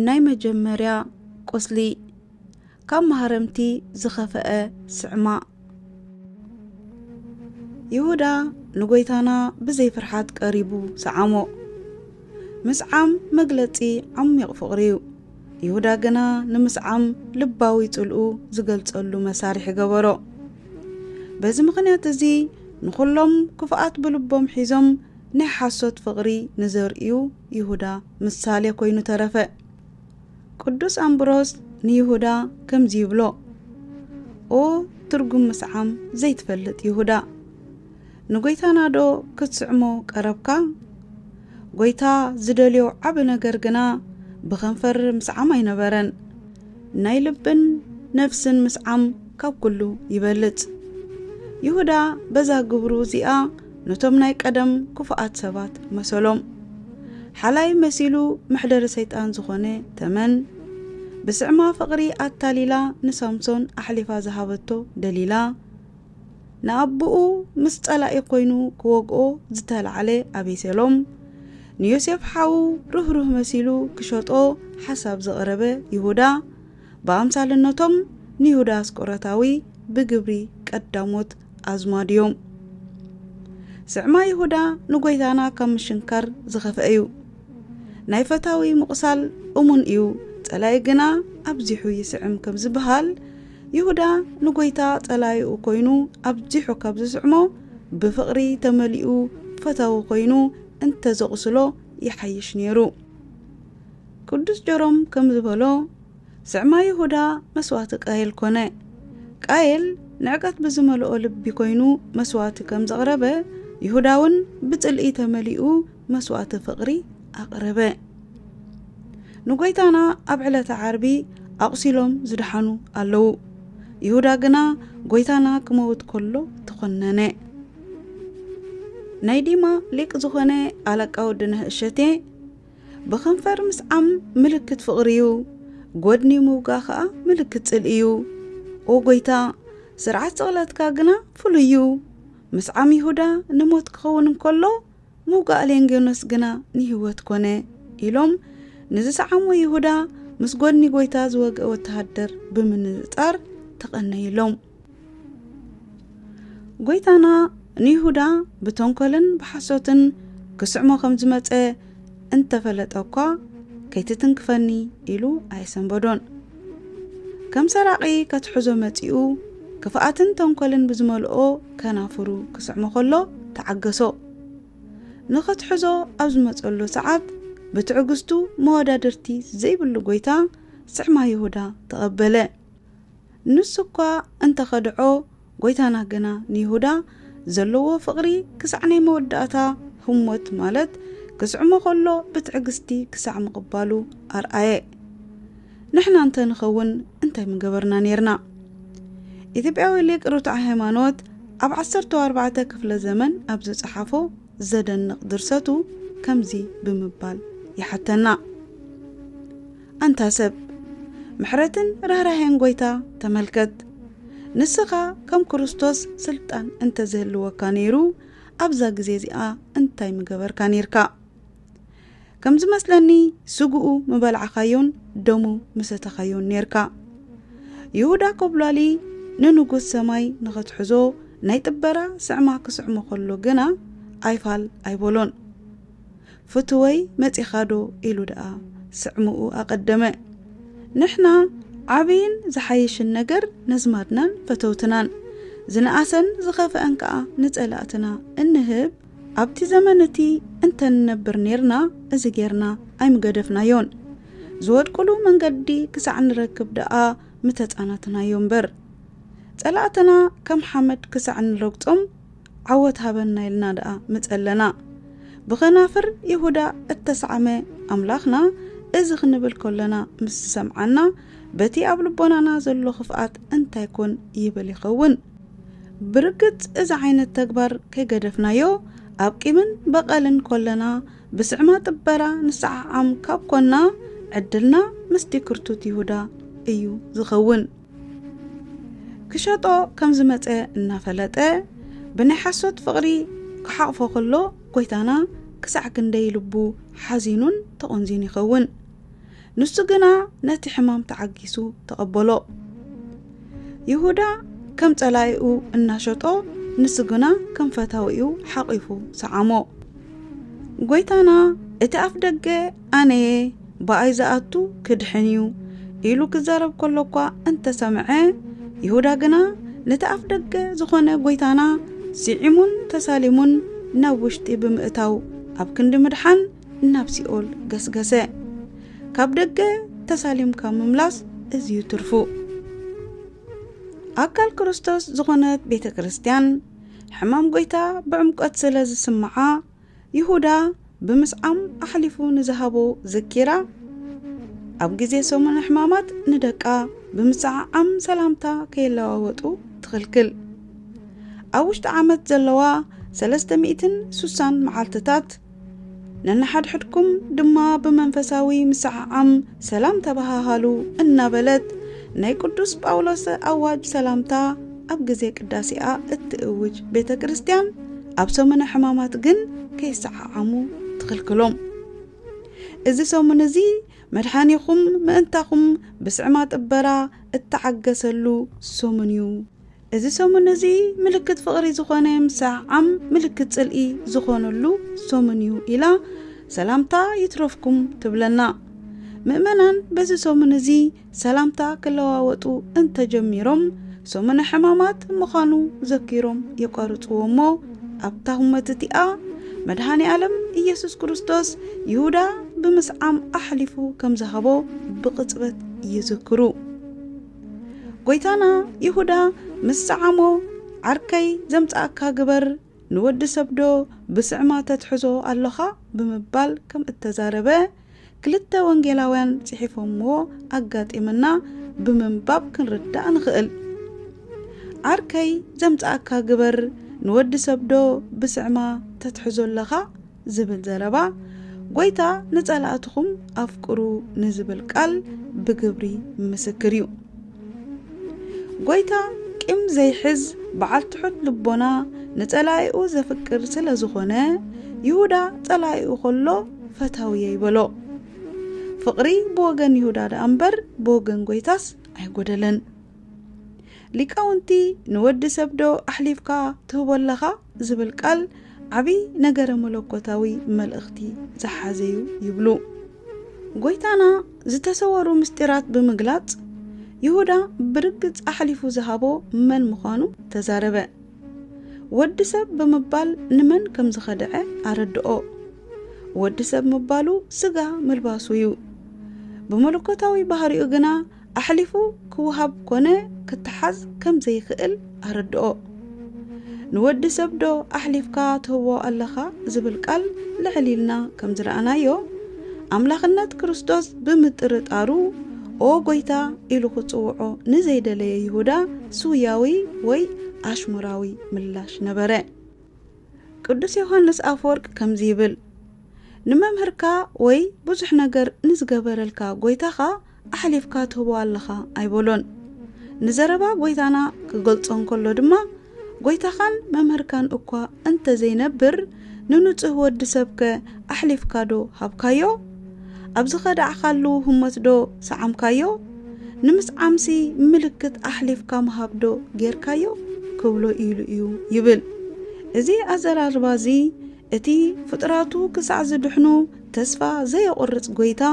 ናይ መጀመርያ ቆስሊ ካብ ማህረምቲ ዝኸፈአ ስዕማ ይሁዳ ንጎይታና ብዘይ ፍርሓት ቀሪቡ ሰዓሞ ምስዓም መግለጺ ዓሚቕ ፍቕሪው ይሁዳ ገና ንምስዓም ልባዊ ጽልኡ ዝገልጸሉ መሳርሒ ገበሮ በዚ ምኽንያት እዚ ንኹሎም ክፍኣት ብልቦም ሒዞም ናይ ሓሶት ፍቕሪ ንዘርእዩ ይሁዳ ምሳሌ ኮይኑ ተረፈ ቅዱስ አምብሮስ ንይሁዳ ከምዚ ይብሎ ኦ ትርጉም ምስዓም ዘይትፈልጥ ይሁዳ ንጎይታና ዶ ክትስዕሞ ቀረብካ ጎይታ ዝደልዮ ዓብ ነገር ግና ብኸንፈር ምስዓም ኣይነበረን ናይ ልብን ነፍስን ምስዓም ካብ ኩሉ ይበልጽ ይሁዳ በዛ ግብሩ እዚኣ ነቶም ናይ ቀደም ክፉኣት ሰባት መሰሎም ሓላይ መሲሉ ምሕደር ሰይጣን ዝኾነ ተመን ብስዕማ ፍቕሪ ኣታሊላ ንሳምሶን ኣሕሊፋ ዝሃበቶ ደሊላ ንኣቡኡ ምስ ጸላኢ ኮይኑ ክወግኦ ዝተላዕለ ኣቤሴሎም ንዮሴፍ ሓው ርህሩህ መሲሉ ክሸጦ ሓሳብ ዘቕረበ ይሁዳ በኣምሳልነቶም ንይሁዳ አስቆሮታዊ ብግብሪ ቀዳሞት ኣዝማድዮም ስዕማ ይሁዳ ንጎይታና ካብ ምሽንካር ዝኸፈአ እዩ ናይ ፈታዊ ምቕሳል እሙን እዩ ጸላይ ግና ኣብዚሑ ይስዕም ከም ዝበሃል ይሁዳ ንጎይታ ጸላይኡ ኮይኑ ኣብዚሑ ካብ ዝስዕሞ ብፍቕሪ ተመሊኡ ፈታዊ ኮይኑ እንተ ዘቕስሎ ይሓይሽ ነይሩ ቅዱስ ጀሮም ከም ዝበሎ ስዕማ ይሁዳ መስዋዕቲ ቃየል ኮነ ቃየል ንዕቀት ብዝመልኦ ልቢ ኮይኑ መስዋዕቲ ከም ዘቕረበ ይሁዳውን ብጽልኢ ተመሊኡ መስዋዕቲ ፍቕሪ ኣቕረበ ንጎይታና ኣብ ዕለተ ዓርቢ ኣቕሲሎም ዝድሓኑ ኣለዉ ይሁዳ ግና ጎይታና ክመውት ከሎ ተኾነነ ናይ ዲማ ሊቅ ዝኾነ ኣለቃ ወድነህ እሸቴ ብኸንፈር ምስዓም ምልክት ፍቕሪ እዩ ጎድኒ ምውጋ ኸዓ ምልክት ጽልኢ እዩ ኦ ጎይታ ስርዓት ጽቕለትካ ግና ፍሉይ እዩ ምስዓም ይሁዳ ንሞት ክኸውን እንከሎ ምውጋእ ሌንጌኖስ ግና ንህይወት ኮነ ኢሎም ንዝሰዓሞ ይሁዳ ምስ ጎድኒ ጎይታ ዝወግአ ወተሃደር ብምንጽጣር ተቐነይሎም ጎይታና ንይሁዳ ብተንኮልን ብሓሶትን ክስዕሞ ከም ዝመጸ እንተፈለጠኳ ከይትትንክፈኒ ኢሉ ኣይሰንበዶን ከም ሰራቒ ከትሕዞ መጺኡ ክፍኣትን ተንኮልን ብዝመልኦ ከናፍሩ ክስዕሞ ከሎ ተዓገሶ ንኽትሕዞ ኣብ ዝመጸሉ ሰዓት ብትዕግስቱ መወዳድርቲ ዘይብሉ ጎይታ ስዕማ ይሁዳ ተቐበለ ንሱኳ እንተኸድዖ ጎይታና ግና ንይሁዳ ዘለዎ ፍቕሪ ክሳዕ ናይ መወዳእታ ህሞት ማለት ክስዕሞ ከሎ ብትዕግስቲ ክሳዕ ምቕባሉ ኣርኣየ ንሕና እንተ ንኸውን እንታይ ምገበርና ነርና ኢትዮጵያዊ ሊቅ ርቱዕ ሃይማኖት ኣብ 14 ክፍለ ዘመን ኣብ ዝጸሓፎ ዘደንቕ ድርሰቱ ከምዚ ብምባል ይሓተና አንታ ሰብ ምሕረትን ርህራሄን ጎይታ ተመልከት ንስኻ ከም ክርስቶስ ስልጣን እንተ ዘህልወካ ነይሩ ኣብዛ ግዜ እዚኣ እንታይ ምገበርካ ነርካ ከም ዝመስለኒ ስጉኡ ምበልዓኻዮን ደሙ ምሰተኻዮን ነርካ ይሁዳ ኮብላሊ ንንጉስ ሰማይ ንኽትሕዞ ናይ ጥበራ ስዕማ ክስዕሞ ከሎ ግና ኣይፋል ኣይበሎን ፍትወይ መጺኻዶ ኢሉ ደኣ ስዕሙኡ ኣቐደመ ንሕና ዓብይን ዝሓይሽን ነገር ነዝማድናን ፈተውትናን ዝነኣሰን ዝኸፈአን ከዓ ንጸላእትና እንህብ ኣብቲ ዘመነቲ እንተንነብር ነርና እዚ ጌርና ኣይምገደፍናዮን ዝወድቁሉ መንገዲ ክሳዕ ንረክብ ደኣ ምተጻናትና እምበር ጸላእተና ከም ሓመድ ክሳዕ ንረግጾም ዓወት ሃበና ኢልና ደኣ ምጸለና ብኸናፍር ይሁዳ እተሰዓመ ኣምላኽና እዚ ክንብል ከለና ምስ ሰምዓና በቲ ኣብ ልቦናና ዘሎ ክፍኣት እንታይ ኮን ይብል ይኸውን ብርግጽ እዚ ዓይነት ተግባር ከገደፍናዮ ኣብ ቂምን በቐልን ከለና ብስዕማ ጥበራ ንስዓዓም ካብ ኮና ዕድልና ምስቲ ክርቱት ይሁዳ እዩ ዝኸውን ክሸጦ ከም ዝመፀ እናፈለጠ ብናይ ሓሶት ፍቕሪ ክሓቕፎ ከሎ ጎይታና ክሳዕ ክንደይ ልቡ ሓዚኑን ተቆንዚን ይኸውን ንሱ ግና ነቲ ሕማም ተዓጊሱ ተቐበሎ ይሁዳ ከም ጸላኢኡ እናሸጦ ንሱ ግና ከም ፈታዊኡ ሓቂፉ ሰዓሞ ጎይታና እቲ ኣፍ ደገ ኣነየ ብኣይ ዝኣቱ ክድሕን እዩ ኢሉ ክዛረብ ከሎ እኳ እንተሰምዐ ይሁዳ ግና ነቲ ኣፍ ደገ ዝኾነ ጎይታና ሲዒሙን ተሳሊሙን ናብ ውሽጢ ብምእታው ኣብ ክንዲ ምድሓን ናብ ሲኦል ገስገሰ ካብ ደገ ተሳሊምካ ምምላስ እዝዩ ትርፉ ኣካል ክርስቶስ ዝኾነት ቤተ ክርስቲያን ሕማም ጎይታ ብዕምቆት ስለ ዝስምዓ ይሁዳ ብምስዓም ኣሕሊፉ ንዝሃቦ ዘኪራ ኣብ ግዜ ሰሙን ሕማማት ንደቃ ብምስዓዓም ሰላምታ ከይለዋወጡ ትኽልክል ኣብ ውሽጢ ዓመት ዘለዋ 360 መዓልትታት ነናሓድሕድኩም ድማ ብመንፈሳዊ ምስዓዓም ሰላም ተባሃሃሉ እናበለት ናይ ቅዱስ ጳውሎስ ኣዋጅ ሰላምታ ኣብ ግዜ ቅዳሴኣ እትእውጅ ቤተ ክርስቲያን ኣብ ሰሙን ሕማማት ግን ከይሰዓዓሙ ትኽልክሎም እዚ ሰሙን እዚ መድሓኒኹም ምእንታኹም ብስዕማ ጥበራ እተዓገሰሉ ሰሙን እዩ እዚ ሰሙን እዚ ምልክት ፍቕሪ ዝኾነ ምስዓዓም ምልክት ጽልኢ ዝኾነሉ ሰሙን እዩ ኢላ ሰላምታ ይትረፍኩም ትብለና ምእመናን በዚ ሰሙን እዚ ሰላምታ ክለዋወጡ እንተጀሚሮም ሰሙን ሕማማት ምዃኑ ዘኪሮም የቋርጽዎሞ ኣብታ ህመት እቲኣ መድኃኒ ዓለም ኢየሱስ ክርስቶስ ይሁዳ ብምስዓም ኣሕሊፉ ከም ዝሃቦ ብቕጽበት ይዝክሩ ጎይታና ይሁዳ ምስዓሞ ዓርከይ ዘምጻእካ ግበር ንወዲ ሰብዶ ብስዕማ ተትሕዞ ኣለኻ ብምባል ከም እተዛረበ ክልተ ወንጌላውያን ጽሒፎምዎ ኣጋጢምና ብምንባብ ክንርዳእ ንኽእል ዓርከይ ዘምጻእካ ግበር ንወዲ ሰብዶ ብስዕማ ተትሕዞ ኣለኻ ዝብል ዘረባ ጎይታ ንጸላእትኹም ኣፍቅሩ ንዝብል ቃል ብግብሪ ምስክር እዩ ጎይታ ቂም ዘይሕዝ በዓል ትሑት ልቦና ንጸላኢኡ ዘፍቅር ስለ ዝኾነ ይሁዳ ጸላኢኡ ከሎ ፈታውየ ይበሎ ፍቕሪ ብወገን ይሁዳ እምበር ብወገን ጎይታስ ኣይጎደለን ሊቃውንቲ ንወዲ ሰብዶ ኣሕሊፍካ ትህቦለኻ ዝብል ቃል ዓብይ ነገረ መለኮታዊ መልእኽቲ ዝሓዘዩ ይብሉ ጎይታና ዝተሰወሩ ምስጢራት ብምግላጽ ይሁዳ ብርግጽ ኣሕሊፉ ዝሃቦ መን ምዃኑ ተዛረበ ወዲ ሰብ ብምባል ንመን ከም ዝኸድዐ ኣረድኦ ወዲ ሰብ ምባሉ ስጋ መልባሱ እዩ ብመለኮታዊ ባህሪኡ ግና ኣሕሊፉ ክውሃብ ኮነ ክትሓዝ ከም ዘይኽእል ኣረድኦ ንወዲ ሰብዶ ኣሕሊፍካ ትህቦ ኣለኻ ዝብል ቃል ልዕሊልና ከም ዝረኣናዮ ኣምላኽነት ክርስቶስ ብምጥርጣሩ ኦ ጎይታ ኢሉ ክጽውዖ ንዘይደለየ ይሁዳ ስውያዊ ወይ ኣሽሙራዊ ምላሽ ነበረ ቅዱስ ዮሐንስ አፈወርቅ ከምዚ ይብል ንመምህርካ ወይ ብዙሕ ነገር ንዝገበረልካ ጎይታኻ ኣሕሊፍካ ትህቦ ኣለኻ ኣይበሎን ንዘረባ ጎይታና ክገልጾን ከሎ ድማ ጎይታኻን መምህርካን እኳ እንተ ዘይነብር ንንጹህ ወዲ ሰብከ ኣሕሊፍካዶ ሃብካዮ ኣብዚ ኸዳዕኻሉ ህመትዶ ሰዓምካዮ ንምስዓምሲ ምልክት ኣሕሊፍካ መሃብዶ ጌርካዮ ክብሎ ኢሉ እዩ ይብል እዚ ኣዘራርባዚ እቲ ፍጥራቱ ክሳዕ ዝድሕኑ ተስፋ ዘየቆርጽ ጎይታ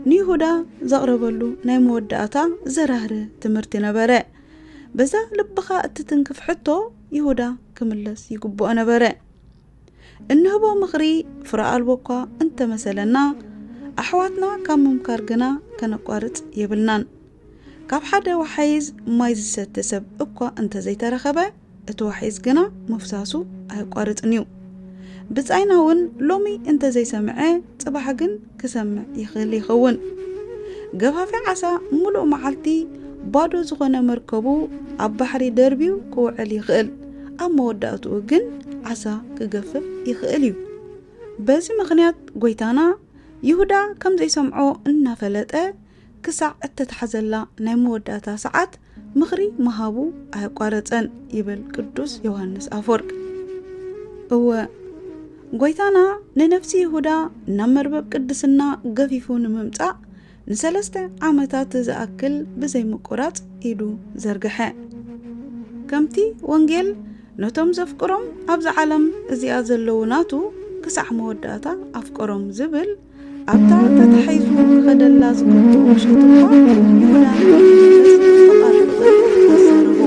ንይሁዳ ዘቕረበሉ ናይ መወዳእታ ዘራህረ ትምህርቲ ነበረ በዛ ልብኻ እትትንክፍ ሕቶ ይሁዳ ክምለስ ይግብኦ ነበረ እንህቦ ምኽሪ ፍረ ኣልቦ እኳ እንተመሰለና ኣሕዋትና ካብ ምምካር ግና ከነቋርጽ የብልናን ካብ ሓደ ወሓይዝ ማይ ዝሰተ ሰብ እኳ እንተ ዘይተረኸበ እቲ ወሓይዝ ግና መፍሳሱ ኣይቋርጽን እዩ ብጻይና እውን ሎሚ እንተ ዘይሰምዐ ጽባሕ ግን ክሰምዕ ይኽእል ይኸውን ገፋፊ ዓሳ ሙሉእ መዓልቲ ባዶ ዝኾነ መርከቡ ኣብ ባሕሪ ደርቢው ክውዕል ይኽእል ኣብ መወዳእትኡ ግን ዓሳ ክገፍፍ ይኽእል እዩ በዚ ምኽንያት ጎይታና ይሁዳ ከም ዘይሰምዖ እናፈለጠ ክሳዕ እተተሓዘላ ናይ መወዳእታ ሰዓት ምኽሪ መሃቡ ኣይቋረጸን ይብል ቅዱስ ዮሐንስ አፈወርቅ እወ ጎይታና ንነፍሲ ይሁዳ ናብ መርበብ ቅድስና ገፊፉ ንምምጻእ ንሰለስተ ዓመታት ዝኣክል ብዘይ ምቁራጽ ኢዱ ዘርግሐ ከምቲ ወንጌል ነቶም ዘፍቅሮም ኣብዚ ዓለም እዚኣ ዘለዉ ናቱ ክሳዕ መወዳእታ ኣፍቅሮም ዝብል ኣብታ ተተሓይዙ ክኸደላ ዝግብኦ ውሸት እኳ ይሁዳ ንክመለስ ፍቓድ ፍቕሪ ኣሰረቦ